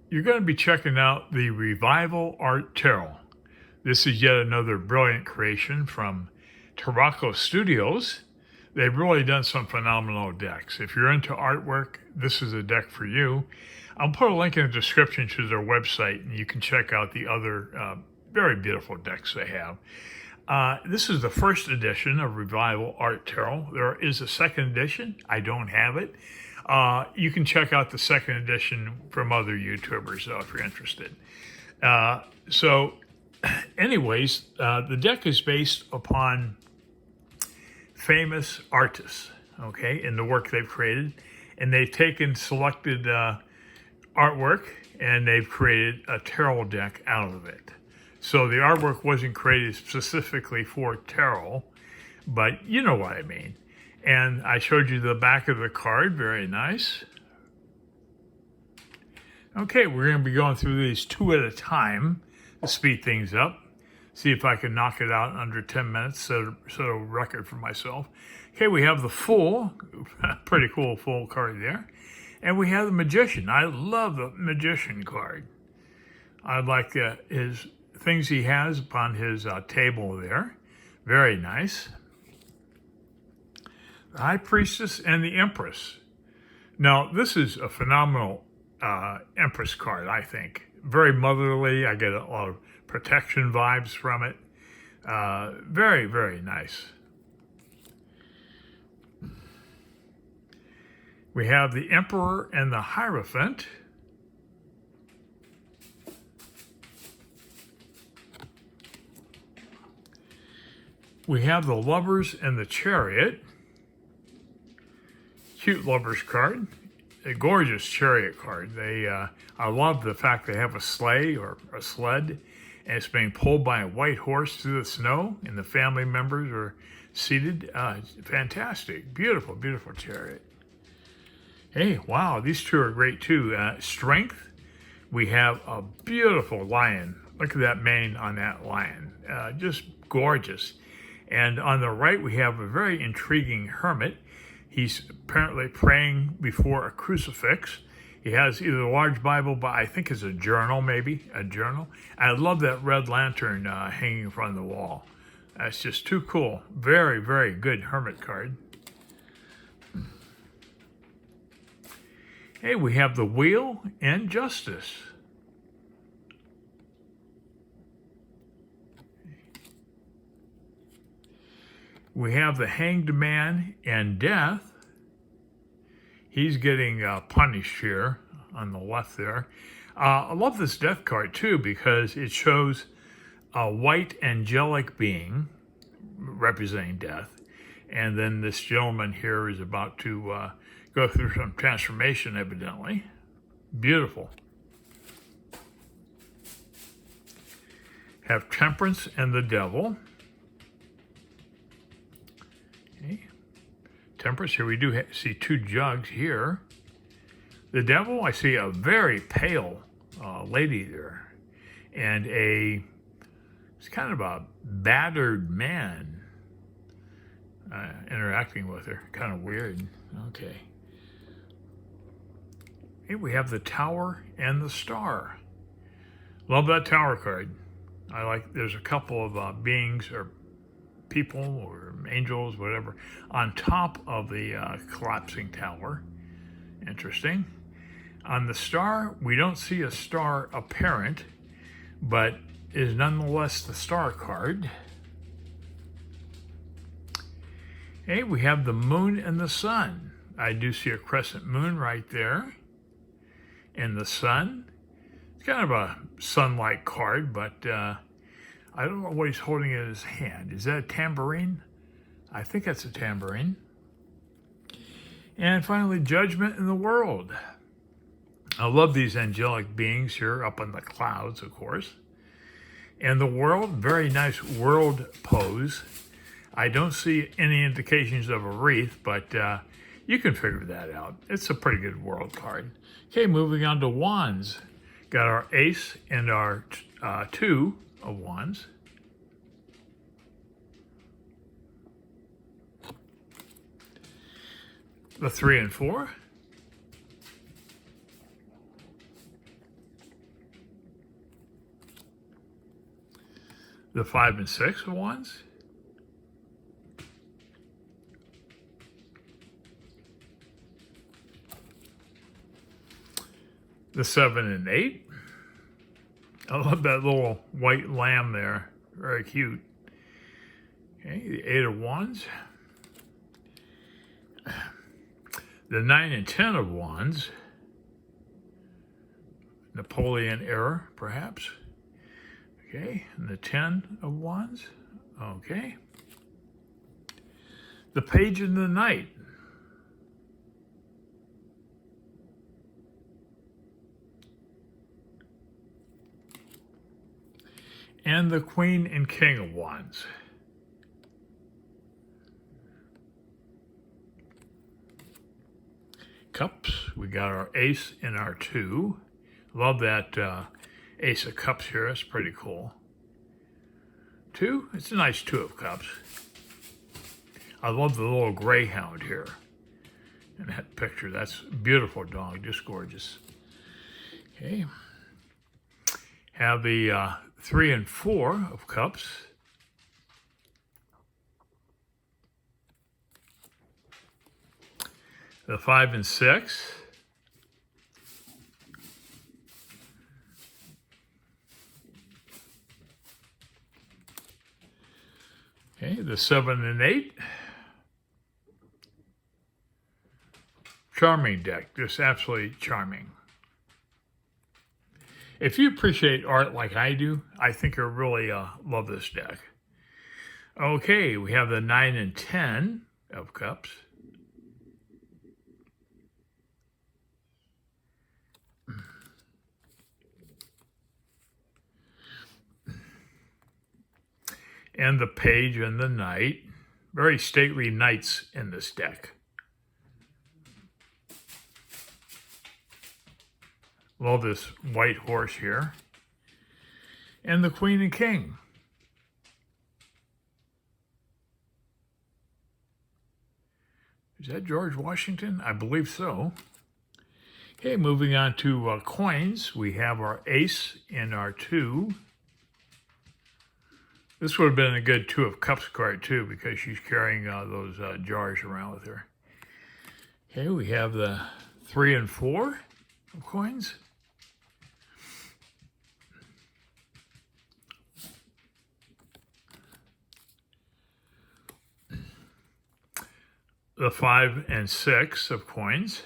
You're going to be checking out the Revival Art Tarot. This is yet another brilliant creation from Tarocco Studios. They've really done some phenomenal decks. If you're into artwork, this is a deck for you. I'll put a link in the description to their website, and you can check out the other very beautiful decks they have. This is the first edition of Revival Art Tarot. There is a second edition. I don't have it. You can check out the second edition from other YouTubers, though, if you're interested. Anyways, the deck is based upon famous artists, okay, in the work they've created. And they've taken selected artwork and they've created a tarot deck out of it. So the artwork wasn't created specifically for tarot, but you know what I mean. And I showed you the back of the card, very nice. Okay, we're going to be going through these two at a time to speed things up. See if I can knock it out in under 10 minutes, set a record for myself. Okay, we have the Fool, pretty cool Fool card there. And we have the Magician. I love the Magician card. I like his things he has upon his table there. Very nice. The High Priestess and the Empress. Now, this is a phenomenal Empress card, I think. Very motherly. I get a lot of protection vibes from it. Very, very nice. We have the Emperor and the Hierophant. We have the Lovers and the Chariot. Cute Lovers card. A gorgeous Chariot card. I love the fact they have a sleigh or a sled, and it's being pulled by a white horse through the snow, and the family members are seated. Fantastic. Beautiful, beautiful Chariot. Hey, wow, these two are great too. Strength. We have a beautiful lion. Look at that mane on that lion. Just gorgeous. And on the right, we have a very intriguing hermit. He's apparently praying before a crucifix. He has either a large Bible, but I think it's a journal, maybe, a journal. I love that red lantern hanging in front of the wall. That's just too cool. Very, very good hermit card. Hey, we have the Wheel and Justice. We have the Hanged Man and Death. He's getting punished here on the left there. I love this Death card too because it shows a white angelic being representing death. And then this gentleman here is about to go through some transformation, evidently. Beautiful. Have Temperance and the Devil. Okay. Temperance, here we do see two jugs here. The Devil, I see a very pale lady there. And it's kind of a battered man interacting with her. Kind of weird. Okay. Here we have the Tower and the Star. Love that Tower card. There's a couple of beings or people or angels, whatever, on top of the collapsing tower. Interesting. On the Star, we don't see a star apparent, but is nonetheless the Star card. Hey, we have the Moon and the Sun. I do see a crescent moon right there. And the Sun. It's kind of a sun-like card, but I don't know what he's holding in his hand. Is that a tambourine? I think that's a tambourine. And finally, Judgment in the World. I love these angelic beings here up in the clouds, of course. And the World, very nice world pose. I don't see any indications of a wreath, but you can figure that out. It's a pretty good world card. Okay, moving on to Wands. Got our Ace and our Two of Wands. The 3 and 4. The 5 and 6 of wands. The 7 and 8. I love that little white lamb there. Very cute. Okay, the 8 of wands. The 9 and 10 of wands. Napoleon era, perhaps. Okay, and the 10 of wands. Okay. The page in the night. And the queen and king of wands. Cups, we got our ace and our 2. Love that ace of cups here, it's pretty cool. 2, it's a nice 2 of cups. I love the little greyhound here in that picture. That's a beautiful dog, just gorgeous. Okay. Have the 3 and 4 of cups. The 5 and 6. Okay, the 7 and 8. Charming deck, just absolutely charming. If you appreciate art like I do, I think you'll really love this deck. Okay, we have the 9 and 10 of cups. And the page and the knight. Very stately knights in this deck. Love this white horse here. And the queen and king. Is that George Washington? I believe so. Okay, moving on to coins. We have our ace and our 2. This would have been a good 2 of cups card too, because she's carrying those jars around with her. Okay, we have the 3 and 4 of coins. The 5 and 6 of coins.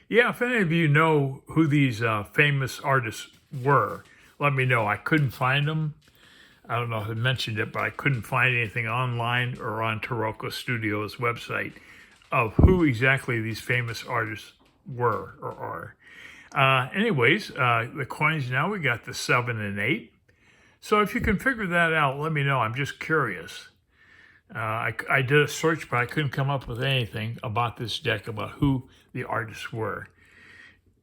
Yeah, if any of you know who these famous artists were, let me know. I couldn't find them. I don't know if I mentioned it, but I couldn't find anything online or on Tarocco Studio's website of who exactly these famous artists were or are. Anyways, the coins now, we got the 7 and 8. So if you can figure that out, let me know. I'm just curious. I did a search, but I couldn't come up with anything about this deck, about who the artists were.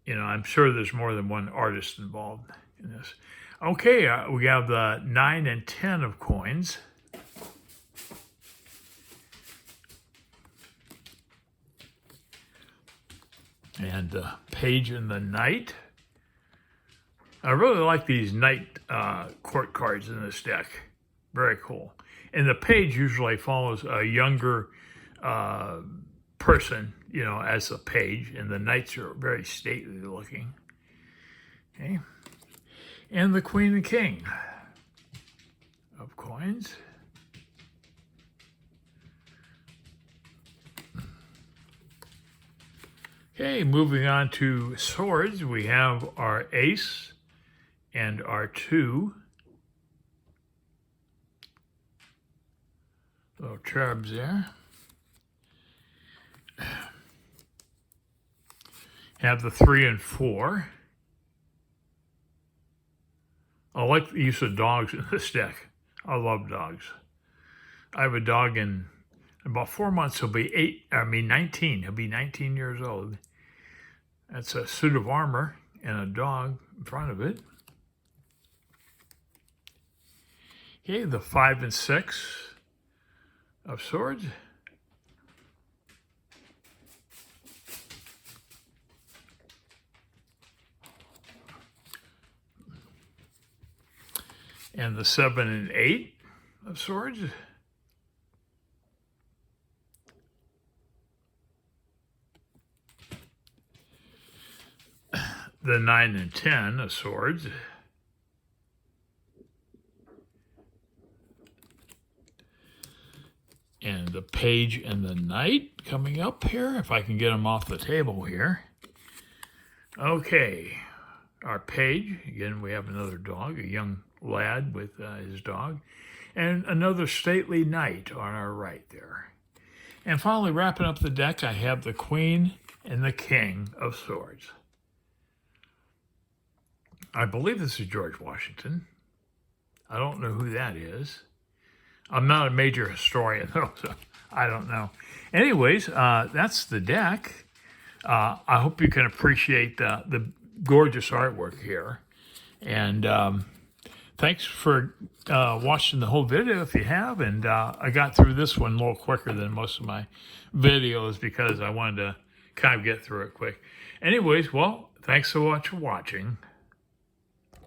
You know, I'm sure there's more than one artist involved in this. Okay, we have the 9 and 10 of coins. And the page and the knight. I really like these knight court cards in this deck. Very cool. And the page usually follows a younger person, you know, as a page. And the knights are very stately looking. Okay. And the queen and king of coins. Okay, moving on to swords, we have our ace and our 2. Little cherubs there. Have the 3 and 4. I like the use of dogs in this deck. I love dogs. I have a dog in about 4 months. He'll be 19. He'll be 19 years old. That's a suit of armor and a dog in front of it. Okay, the 5 and 6 of swords. and the 7 and 8 of swords. The 9 and 10 of swords. And the page and the knight coming up here, if I can get them off the table here. Okay, our page, again, we have another dog, a young lad with his dog, and another stately knight on our right there. And finally, wrapping up the deck, I have the queen and the king of swords. I believe this is George Washington. I don't know who that is. I'm not a major historian, though, so I don't know. Anyways, that's the deck. I hope you can appreciate the gorgeous artwork here. And thanks for watching the whole video if you have. And I got through this one a little quicker than most of my videos because I wanted to kind of get through it quick. Anyways, well, thanks so much for watching.